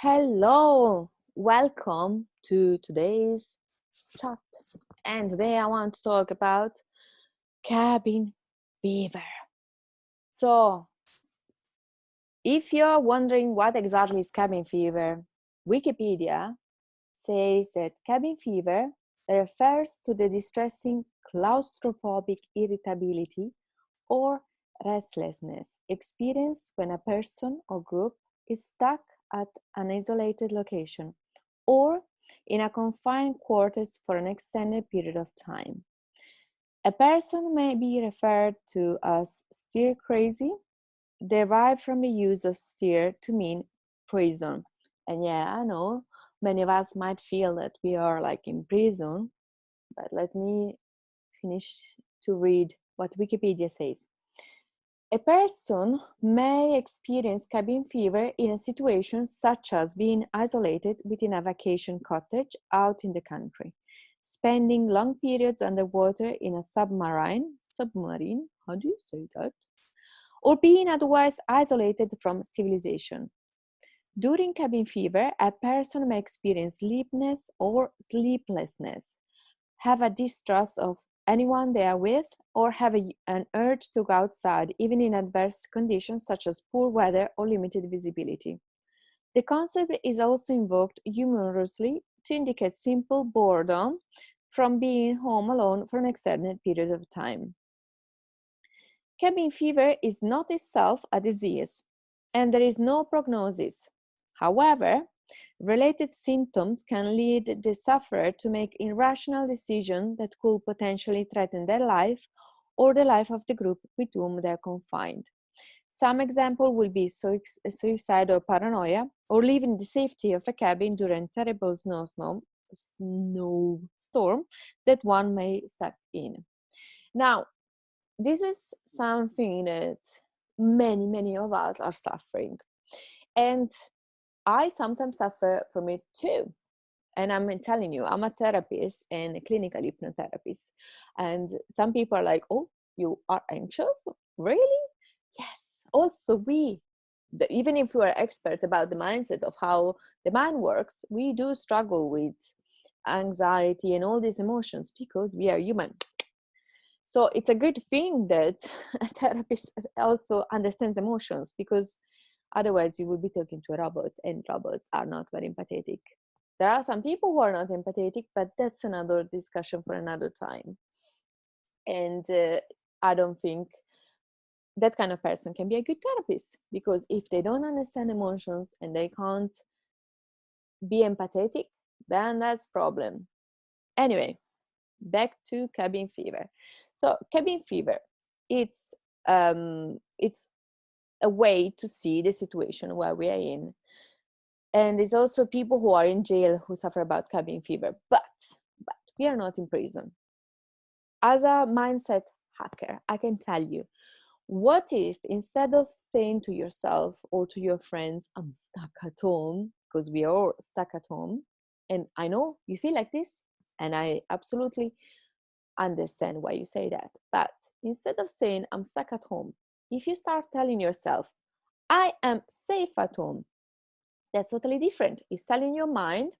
Hello, welcome to today's chat. And today I want to talk about cabin fever. So, if you're wondering what exactly is cabin fever, Wikipedia says that cabin fever refers to the distressing claustrophobic irritability or restlessness experienced when a person or group is stuck at an isolated location or in a confined quarters for an extended period of time. A person may be referred to as stir crazy, derived from the use of stir to mean prison. And yeah, I know many of us might feel that we are like in prison, but let me finish to read what Wikipedia says. A person may experience cabin fever in a situation such as being isolated within a vacation cottage out in the country, spending long periods underwater in a submarine, how do you say that? Or being otherwise isolated from civilization. During cabin fever, a person may experience sleepiness or sleeplessness, have a distrust of anyone they are with, or have an urge to go outside, even in adverse conditions such as poor weather or limited visibility. The concept is also invoked humorously to indicate simple boredom from being home alone for an extended period of time. Cabin fever is not itself a disease, and there is no prognosis. However, related symptoms can lead the sufferer to make irrational decisions that could potentially threaten their life or the life of the group with whom they are confined. Some example will be suicide or paranoia, or leaving the safety of a cabin during a terrible snowstorm that one may stuck in. Now, this is something that many of us are suffering. And I sometimes suffer from it too. And I'm telling you, I'm a therapist and a clinical hypnotherapist. And some people are like, oh, you are anxious? Really? Yes. Also, even if we are expert about the mindset of how the mind works, we do struggle with anxiety and all these emotions because we are human. So it's a good thing that a therapist also understands emotions, because otherwise you would be talking to a robot, and robots are not very empathetic. There are some people who are not empathetic, but that's another discussion for another time. And I don't think that kind of person can be a good therapist, because if they don't understand emotions and they can't be empathetic, then that's problem. Anyway, back to cabin fever. So cabin fever, it's a way to see the situation where we are in. And it's also people who are in jail who suffer about cabin fever, but we are not in prison. As a mindset hacker, I can tell you, what if instead of saying to yourself or to your friends, I'm stuck at home, because we are all stuck at home, and I know you feel like this, and I absolutely understand why you say that, but instead of saying I'm stuck at home, if you start telling yourself, I am safe at home, that's totally different. It's telling your mind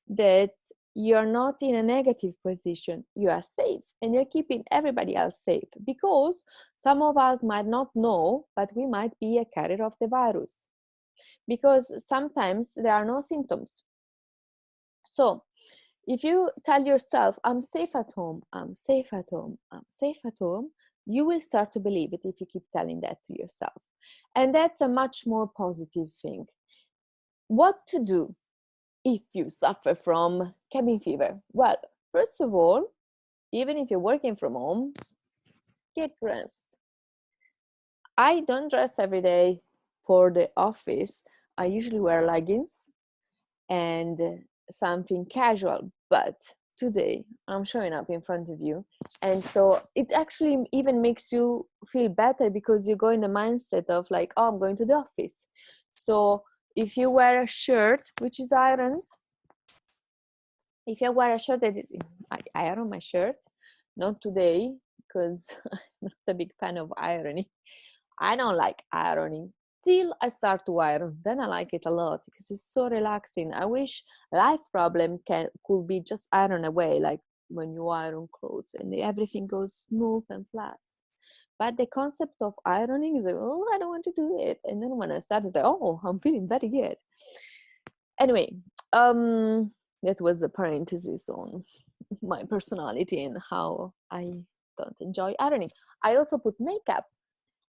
that you're not in a negative position, you are safe, and you're keeping everybody else safe, because some of us might not know, but we might be a carrier of the virus, because sometimes there are no symptoms. So if you tell yourself, I'm safe at home, I'm safe at home, I'm safe at home, you will start to believe it if you keep telling that to yourself. And that's a much more positive thing. What to do if you suffer from cabin fever? Well, first of all, even if you're working from home, get dressed. I don't dress every day for the office. I usually wear leggings and something casual, but today I'm showing up in front of you, and so it actually even makes you feel better, because you go in the mindset of like, oh, I'm going to the office. So if you wear a shirt which is ironed, if you wear a shirt that is, I iron my shirt, not today because I'm not a big fan of ironing. I don't like ironing. till I start to iron. Then I like it a lot because it's so relaxing. I wish life problem could be just iron away, like when you iron clothes and everything goes smooth and flat. But the concept of ironing is like, oh, I don't want to do it. And then when I start, it's like, oh, I'm feeling very good. Anyway, that was a parenthesis on my personality and how I don't enjoy ironing. I also put makeup,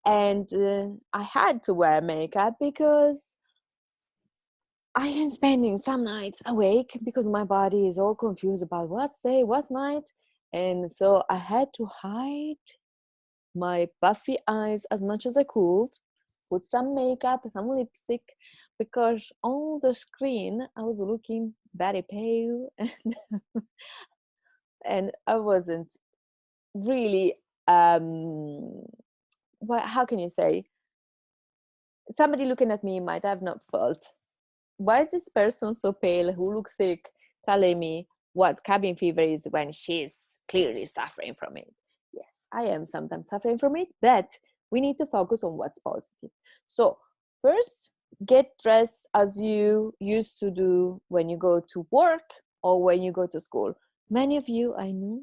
and I had to wear makeup because I am spending some nights awake because my body is all confused about what's day, what's night. And so I had to hide my puffy eyes as much as I could, put some makeup, some lipstick, because on the screen I was looking very pale and I wasn't really how can you say, somebody looking at me might have not felt, why is this person so pale who looks sick telling me what cabin fever is when she's clearly suffering from it? Yes, I am sometimes suffering from it, but we need to focus on what's positive. So first, get dressed as you used to do when you go to work or when you go to school. Many of you, I know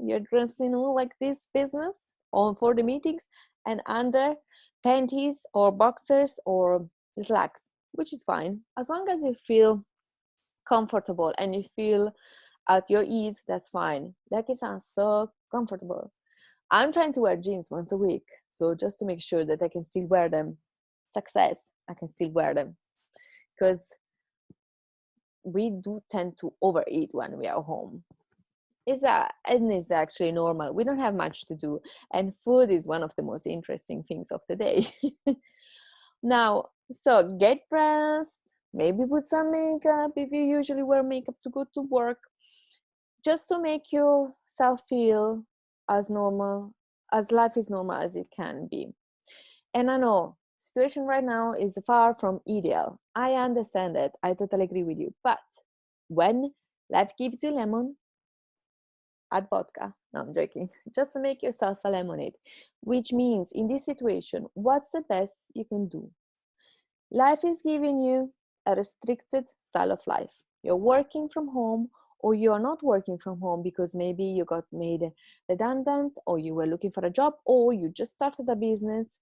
you're dressed in all like this business on for the meetings and under panties or boxers or slacks, which is fine. As long as you feel comfortable and you feel at your ease, that's fine. Like it sounds so comfortable. I'm trying to wear jeans once a week. So just to make sure that I can still wear them. Success, I can still wear them. Because we do tend to overeat when we are home. And it's actually normal. We don't have much to do. And food is one of the most interesting things of the day. Now, so get dressed, maybe put some makeup if you usually wear makeup to go to work, just to make yourself feel as normal, as life is normal as it can be. And I know situation right now is far from ideal. I understand that. I totally agree with you. But when life gives you lemon, add vodka. No, I'm joking. Just to make yourself a lemonade, which means in this situation, what's the best you can do? Life is giving you a restricted style of life. You're working from home, or you're not working from home because maybe you got made redundant, or you were looking for a job, or you just started a business,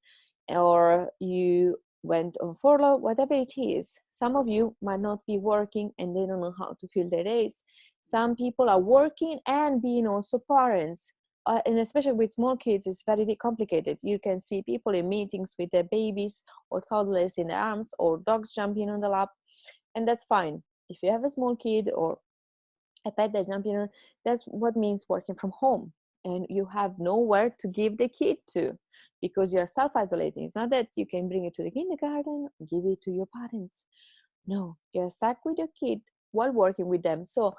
or you went on furlough, whatever it is. Some of you might not be working and they don't know how to fill their days. Some people are working and being also parents. And especially with small kids, it's very complicated. You can see people in meetings with their babies or toddlers in their arms or dogs jumping on the lap, and that's fine. If you have a small kid or a pet that's jumping on, that's what means working from home. And you have nowhere to give the kid to because you're self-isolating. It's not that you can bring it to the kindergarten, give it to your parents. No, you're stuck with your kid while working with them. So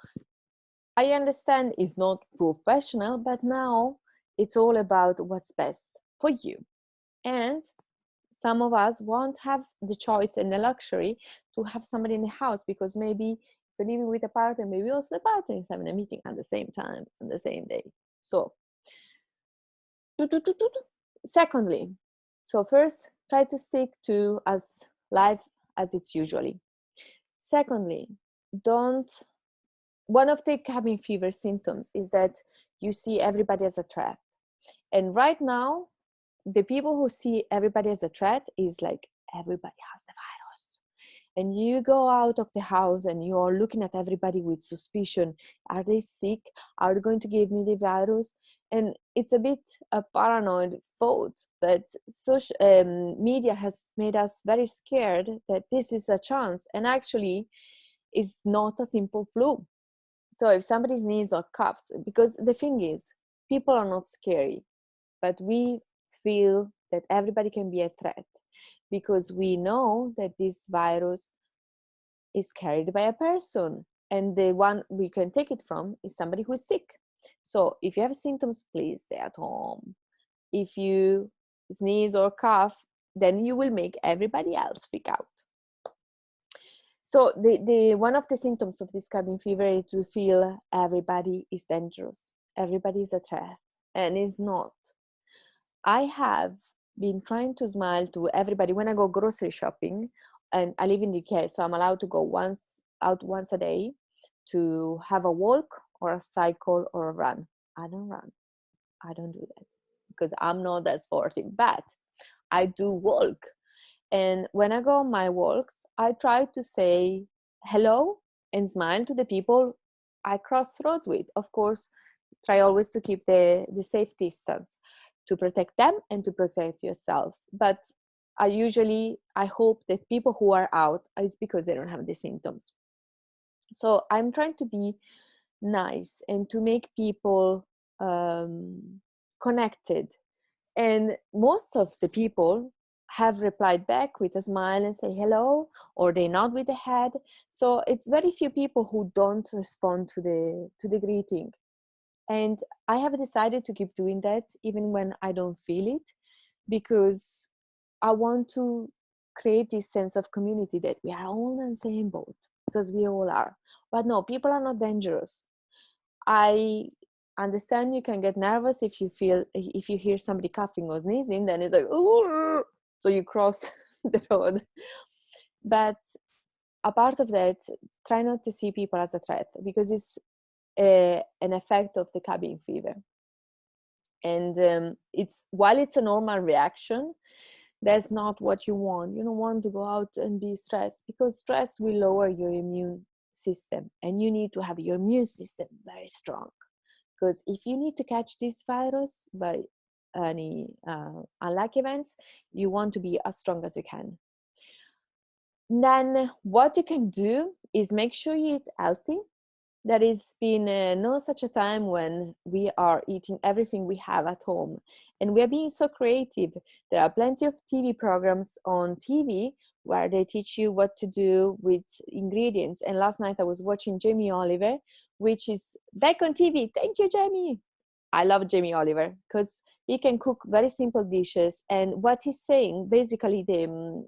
I understand it's not professional, but now it's all about what's best for you. And some of us won't have the choice and the luxury to have somebody in the house because maybe you're living with a partner, maybe also the partner is having a meeting at the same time, on the same day. So, secondly, so first, try to stick to as life as it's usually. Secondly, don't one of the cabin fever symptoms is that you see everybody as a threat. And right now, the people who see everybody as a threat is like everybody has the virus. And you go out of the house and you are looking at everybody with suspicion. Are they sick? Are they going to give me the virus? And it's a bit a paranoid thought, but social media has made us very scared that this is a chance. And actually, it's not a simple flu. So if somebody sneezes or coughs, because the thing is, people are not scary, but we feel that everybody can be a threat because we know that this virus is carried by a person and the one we can take it from is somebody who is sick. So if you have symptoms, please stay at home. If you sneeze or cough, then you will make everybody else freak out. So the one of the symptoms of this cabin fever is to feel everybody is dangerous, everybody is a threat, and it's not. I have been trying to smile to everybody when I go grocery shopping, and I live in the UK, so I'm allowed to go once a day to have a walk or a cycle or a run. I don't run. I don't do that because I'm not that sporty, but I do walk. And when I go on my walks, I try to say hello and smile to the people I cross roads with. Of course, try always to keep the safe distance to protect them and to protect yourself. But I hope that people who are out, it's because they don't have the symptoms. So I'm trying to be nice and to make people connected. And most of the people have replied back with a smile and say hello, or they nod with the head. So it's very few people who don't respond to the greeting. And I have decided to keep doing that even when I don't feel it, because I want to create this sense of community that we are all in the same boat, because we all are. But no, people are not dangerous. I understand you can get nervous if you hear somebody coughing or sneezing, then it's like, "Ooh," so you cross the road. But apart of that, try not to see people as a threat, because it's an effect of the cabin fever. And it's while it's a normal reaction, that's not what you want. You don't want to go out and be stressed, because stress will lower your immune system, and you need to have your immune system very strong. Because if you need to catch this virus by any unlucky events, you want to be as strong as you can. Then what you can do is make sure you eat healthy. There has been no such a time when we are eating everything we have at home, and we are being so creative. There are plenty of TV programs on TV where they teach you what to do with ingredients. And last night I was watching Jamie Oliver, which is back on TV. Thank you, Jamie. I love Jamie Oliver because he can cook very simple dishes. And what he's saying, basically, the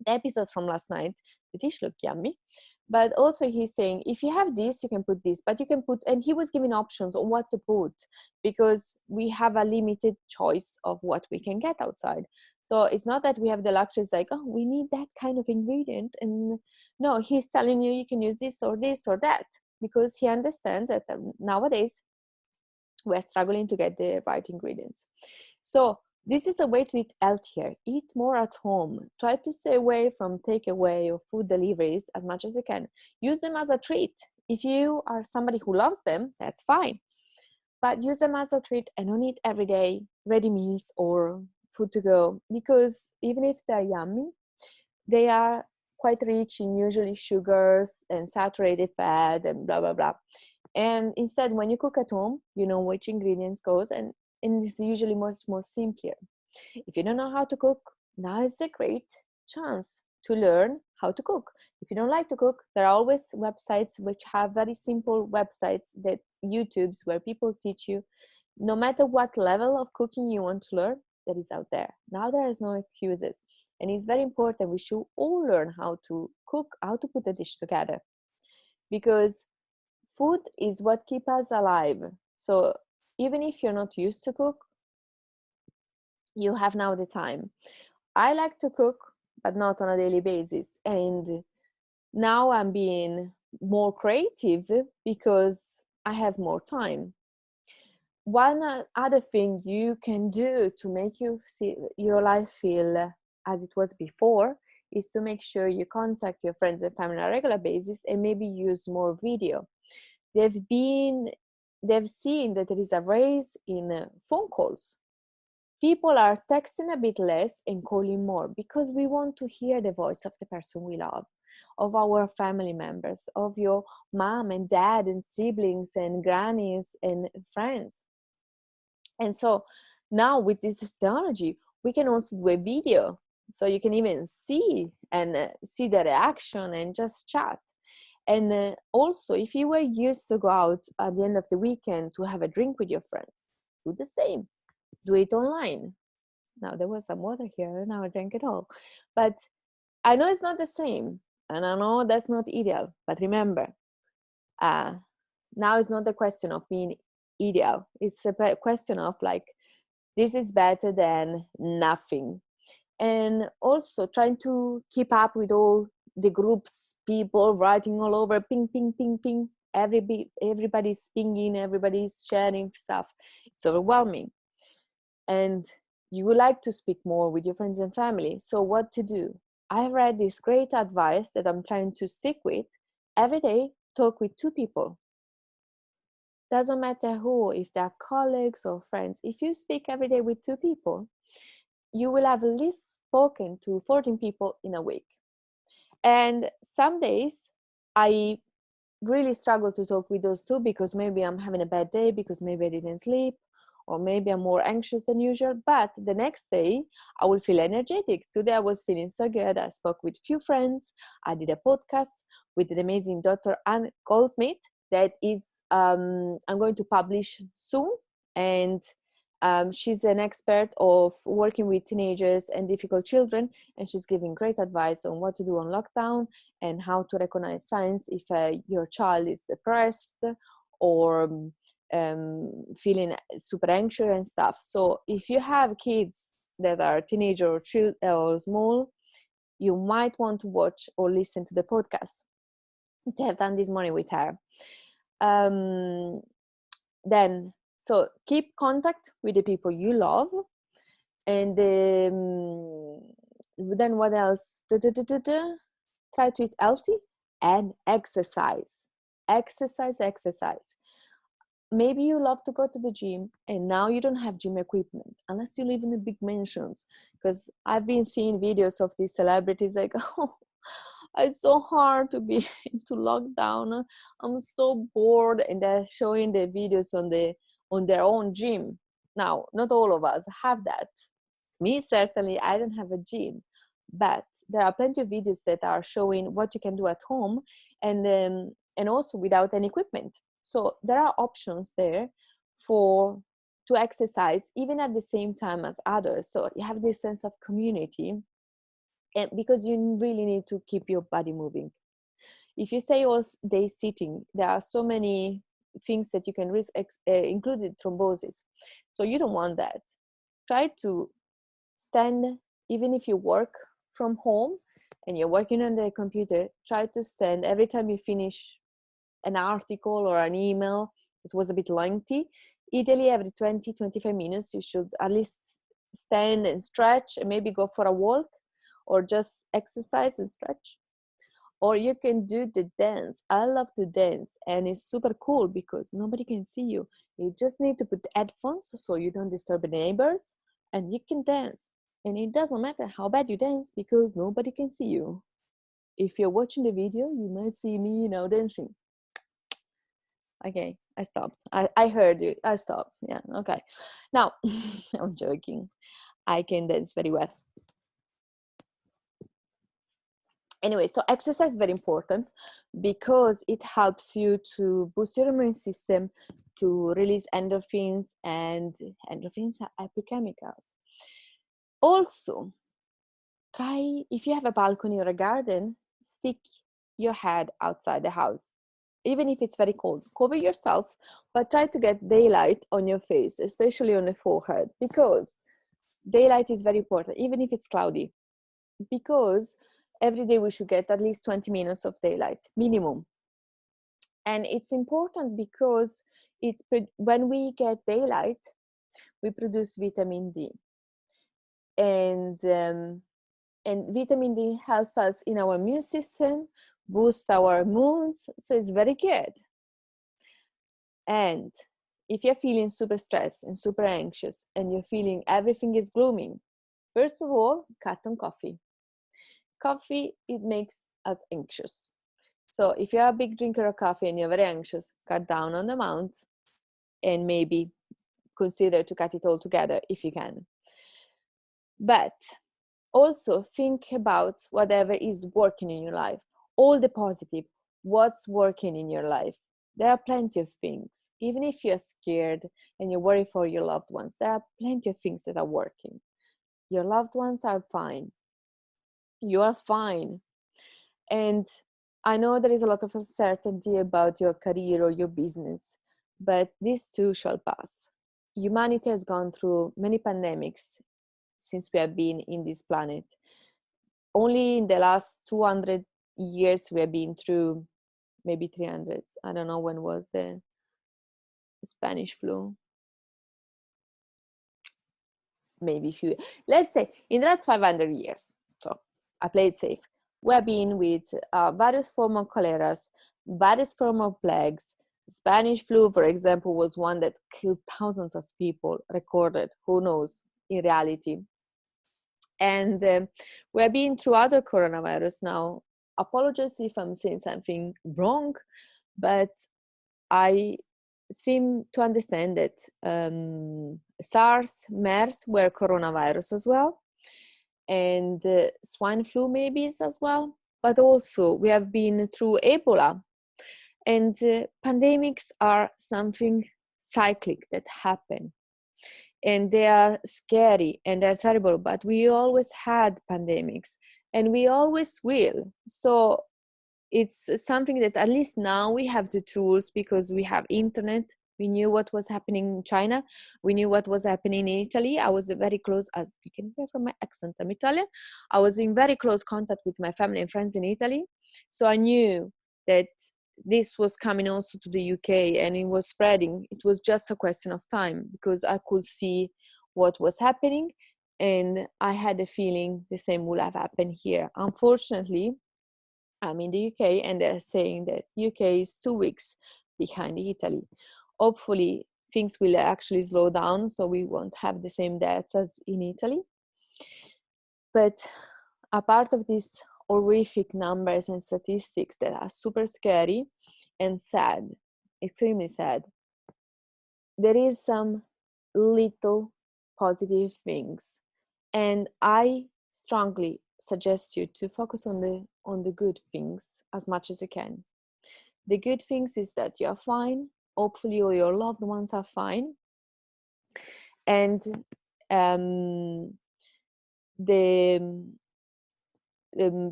episode from last night, the dish looked yummy, but also he's saying if you have this you can put this, but you can put, and he was giving options on what to put, because we have a limited choice of what we can get outside. So it's not that we have the luxuries like, oh, we need that kind of ingredient. And no, he's telling you you can use this or that, because he understands that nowadays we're struggling to get the right ingredients. So this is a way to eat healthier. Eat more at home. Try to stay away from takeaway or food deliveries as much as you can. Use them as a treat. If you are somebody who loves them, that's fine. But use them as a treat and don't eat every day ready meals or food to go, because even if they're yummy, they are quite rich in usually sugars and saturated fat and blah, blah, blah. And instead, when you cook at home, you know which ingredients goes, and it's usually much more simpler. If you don't know how to cook, now is a great chance to learn how to cook. If you don't like to cook, there are always websites which have very simple websites, that YouTubes, where people teach you. No matter what level of cooking you want to learn, that is out there. Now there is no excuses. And it's very important we should all learn how to cook, how to put a dish together. Because food is what keeps us alive. So even if you're not used to cook, you have now the time. I like to cook, but not on a daily basis. And now I'm being more creative because I have more time. One other thing you can do to make your life feel as it was before is to make sure you contact your friends and family on a regular basis, and maybe use more video. They've seen that there is a rise in phone calls. People are texting a bit less and calling more, because we want to hear the voice of the person we love, of our family members, of your mom and dad and siblings and grannies and friends. And so now with this technology, we can also do a video, so you can even see see the reaction and just chat. And also, if you were used to go out at the end of the weekend to have a drink with your friends, do the same. Do it online. Now, there was some water here, now I drank it all. But I know it's not the same, and I know that's not ideal. But remember, now it's not a question of being ideal. It's a question of like This is better than nothing. And also trying to keep up with all the groups, people writing all over, ping, ping, ping, ping. Everybody's pinging, everybody's sharing stuff. It's overwhelming. And you would like to speak more with your friends and family. So what to do? I have read this great advice that I'm trying to stick with. Every day, talk with 2 people. Doesn't matter who, if they're colleagues or friends. If you speak every day with 2 people, you will have at least spoken to 14 people in a week. And some days I really struggle to talk with those 2 because maybe I'm having a bad day, because maybe I didn't sleep, or maybe I'm more anxious than usual. But the next day I will feel energetic. Today I was feeling so good. I spoke with few friends. I did a podcast with the amazing Dr. Anne Goldsmith that is I'm going to publish soon. And she's an expert of working with teenagers and difficult children, and she's giving great advice on what to do on lockdown and how to recognize signs if your child is depressed or feeling super anxious and stuff. So if you have kids that are teenager or small, you might want to watch or listen to the podcast. They have done this morning with her. Then so keep contact with the people you love. And then what else? Try to eat healthy and exercise. Exercise. Maybe you love to go to the gym and now you don't have gym equipment unless you live in the big mansions, because I've been seeing videos of these celebrities like, oh, it's so hard to be into lockdown, I'm so bored, and they're showing the videos on their own gym. Now, not all of us have that. Me, certainly, I don't have a gym, but there are plenty of videos that are showing what you can do at home, and also without any equipment. So there are options there to exercise even at the same time as others. So you have this sense of community, and because you really need to keep your body moving. If you stay all day sitting, there are so many things that you can risk, including thrombosis. So you don't want that. Try to stand, even if you work from home and you're working on the computer, try to stand every time you finish an article or an email. It was a bit lengthy. Ideally, every 20-25 minutes, you should at least stand and stretch and maybe go for a walk or just exercise and stretch. Or you can do the dance. I love to dance, and it's super cool because nobody can see you. You just need to put headphones so you don't disturb the neighbors, and you can dance. And it doesn't matter how bad you dance because nobody can see you. If you're watching the video, you might see me now dancing. Okay, I stopped. I heard you. I stopped. Yeah, okay. Now, I'm joking. I can dance very well. Anyway, so exercise is very important because it helps you to boost your immune system, to release endorphins, and endorphins are happy chemicals. Also, try, if you have a balcony or a garden, stick your head outside the house. Even if it's very cold, cover yourself, but try to get daylight on your face, especially on the forehead, because daylight is very important, even if it's cloudy, because every day we should get at least 20 minutes of daylight minimum. And it's important because when we get daylight, we produce vitamin D, and vitamin D helps us in our immune system, boosts our moods, so it's very good. And if you're feeling super stressed and super anxious and you're feeling everything is gloomy, first of all, cut on coffee. Coffee, it makes us anxious. So if you're a big drinker of coffee and you're very anxious, cut down on the amount and maybe consider to cut it all together if you can. But also think about whatever is working in your life, all the positive, what's working in your life. There are plenty of things. Even if you're scared and you worry for your loved ones, there are plenty of things that are working. Your loved ones are fine. You are fine. And I know there is a lot of uncertainty about your career or your business, but this too shall pass. humanity has gone through many pandemics since we have been in this planet. Only in the last 200 years we have been through, maybe 300. I don't know when was the Spanish flu. Maybe few. Let's say in the last 500 years. So I played safe. We have been with various forms of choleras, various forms of plagues. Spanish flu, for example, was one that killed thousands of people, recorded. Who knows in reality? And we have been through other coronavirus now. Apologize if I'm saying something wrong, but I seem to understand that SARS, MERS were coronavirus as well, and swine flu maybe is as well. But also we have been through Ebola, and pandemics are something cyclic that happen, and they are scary and they're terrible. But we always had pandemics, and we always will. So it's something that at least now we have the tools, because we have internet. We knew what was happening in China. We knew what was happening in Italy. I was very close, as you can hear from my accent, I'm Italian. I was in very close contact with my family and friends in Italy. So I knew that this was coming also to the UK, and it was spreading. It was just a question of time, because I could see what was happening, and I had a feeling the same will have happened here. Unfortunately, I'm in the UK, and they're saying that UK is 2 weeks behind Italy. Hopefully, things will actually slow down, so we won't have the same deaths as in Italy. But a part of these horrific numbers and statistics that are super scary and sad, extremely sad, there is some little positive things, and I strongly suggest you to focus on the good things as much as you can. The good things is that you're fine. Hopefully, all your loved ones are fine, and the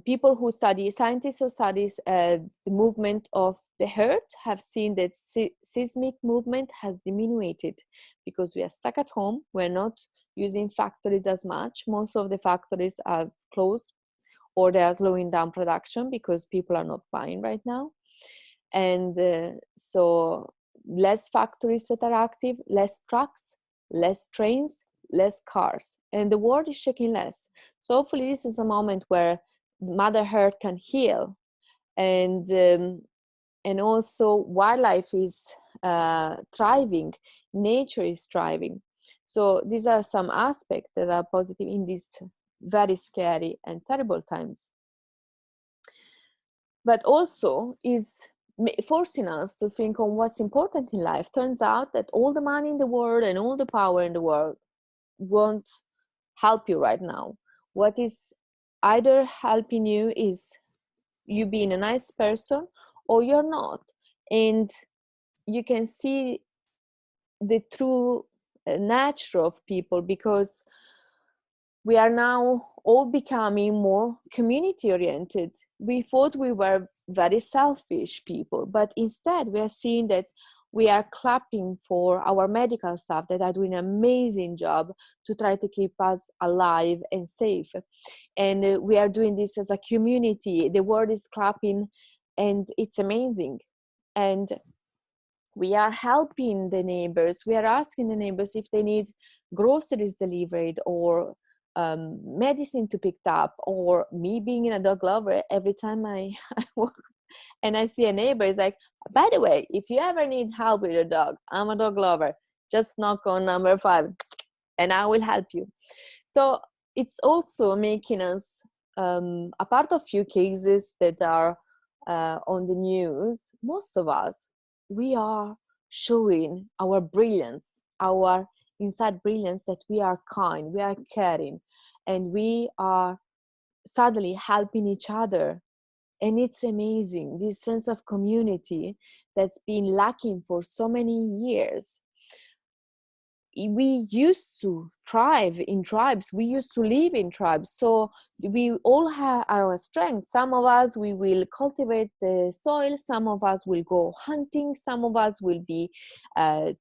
people who study, scientists who studies the movement of the earth, have seen that seismic movement has diminuted, because we are stuck at home. We're not using factories as much. Most of the factories are closed, or they are slowing down production because people are not buying right now. And so less factories that are active, less trucks, less trains, less cars, and the world is shaking less. So hopefully this is a moment where Mother Earth can heal, and also wildlife is thriving, nature is thriving. So these are some aspects that are positive in these very scary and terrible times. But also is forcing us to think on what's important in life. Turns out that all the money in the world and all the power in the world won't help you right now. What is either helping you is you being a nice person, or you're not. And you can see the true nature of people, because we are now all becoming more community oriented. We thought we were very selfish people, but instead we are seeing that we are clapping for our medical staff that are doing an amazing job to try to keep us alive and safe. And we are doing this as a community. The world is clapping, and it's amazing. And we are helping the neighbors. We are asking the neighbors if they need groceries delivered, or medicine to pick up. Or me being a dog lover, every time I walk and I see a neighbor, it's like, by the way, if you ever need help with your dog, I'm a dog lover, just knock on number 5 and I will help you. So it's also making us a part of few cases that are on the news. Most of us, we are showing our brilliance, our inside brilliance, that we are kind, we are caring, and we are suddenly helping each other. And it's amazing, this sense of community that's been lacking for so many years. we used to thrive in tribes, we used to live in tribes, so we all have our strengths. Some of us, we will cultivate the soil, some of us will go hunting, some of us will be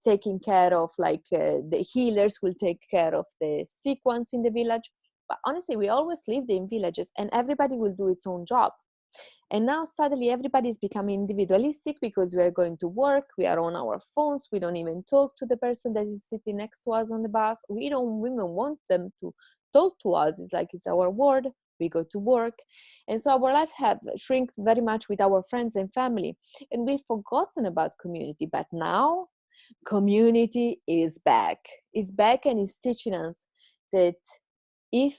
taking care of, like the healers will take care of the sick ones in the village. But honestly, we always lived in villages and everybody will do its own job. And now suddenly everybody is becoming individualistic because we are going to work, we are on our phones, we don't even talk to the person that is sitting next to us on the bus. We don't even want them to talk to us. It's like it's our word. We go to work. And so our life have shrunk very much with our friends and family. And we've forgotten about community. But now community is back. It's back and it's teaching us that if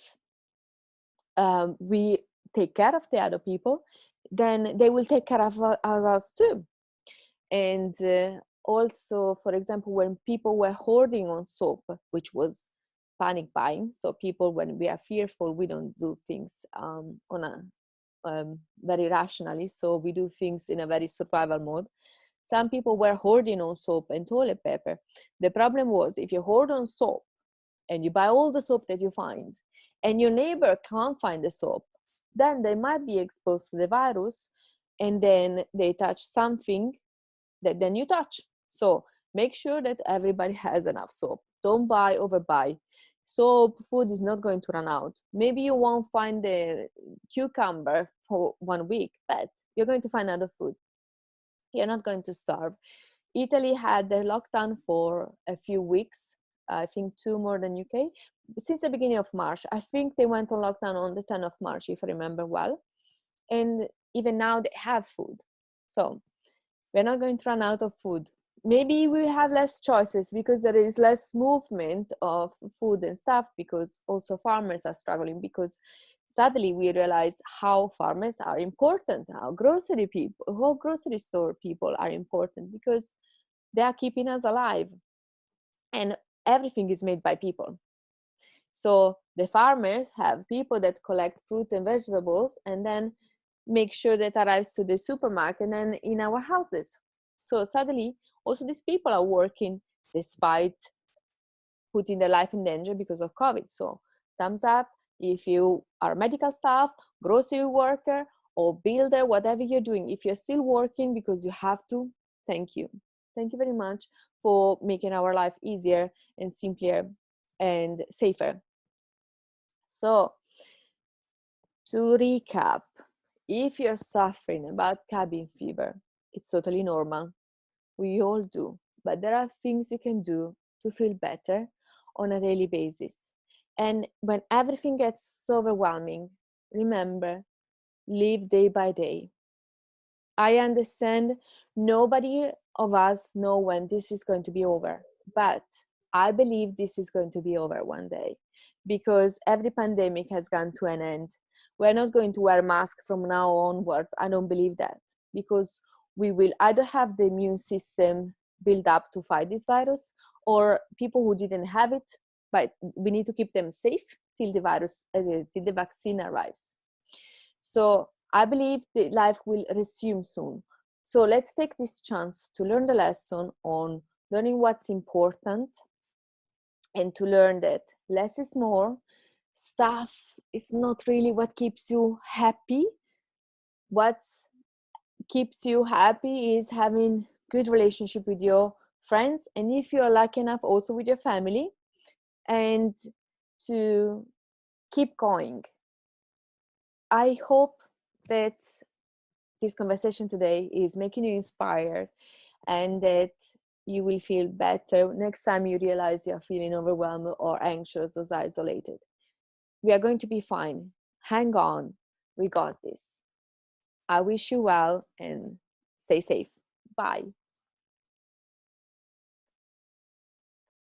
we take care of the other people, then they will take care of us too. And also, for example, when people were hoarding on soap, which was panic buying, so people, when we are fearful, we don't do things on a very rationally, so we do things in a very survival mode. Some people were hoarding on soap and toilet paper. The problem was, if you hoard on soap and you buy all the soap that you find, and your neighbor can't find the soap, then they might be exposed to the virus, and then they touch something that then you touch. So make sure that everybody has enough soap. Don't overbuy. Soap, food is not going to run out. Maybe you won't find the cucumber for 1 week, but you're going to find other food. You're not going to starve. Italy had the lockdown for a few weeks, I think 2 more than UK, since the beginning of March. I think they went on lockdown on the 10th of March, if I remember well. And even now they have food. So we're not going to run out of food. Maybe we have less choices because there is less movement of food and stuff, because also farmers are struggling, because suddenly we realize how farmers are important, how grocery store people are important, because they are keeping us alive. And everything is made by people. So the farmers have people that collect fruit and vegetables and then make sure that arrives to the supermarket and in our houses. So suddenly, also these people are working despite putting their life in danger because of COVID. So thumbs up if you are medical staff, grocery worker, or builder, whatever you're doing. If you're still working because you have to, thank you. Thank you very much for making our life easier and simpler and safer. So to recap, if you're suffering about cabin fever, it's totally normal. We all do. But there are things you can do to feel better on a daily basis. And when everything gets so overwhelming, remember, live day by day. I understand nobody of us know when this is going to be over, but I believe this is going to be over one day, because every pandemic has gone to an end. We're not going to wear masks from now onwards. I don't believe that, because we will either have the immune system build up to fight this virus, or people who didn't have it, but we need to keep them safe till till the vaccine arrives. So I believe that life will resume soon. So let's take this chance to learn the lesson on learning what's important, and to learn that less is more. Stuff is not really what keeps you happy. What keeps you happy is having good relationship with your friends, and if you're lucky enough, also with your family, and to keep going. I hope that this conversation today is making you inspired, and that you will feel better next time you realize you're feeling overwhelmed or anxious or isolated. We are going to be fine. Hang on. We got this. I wish you well and stay safe. Bye.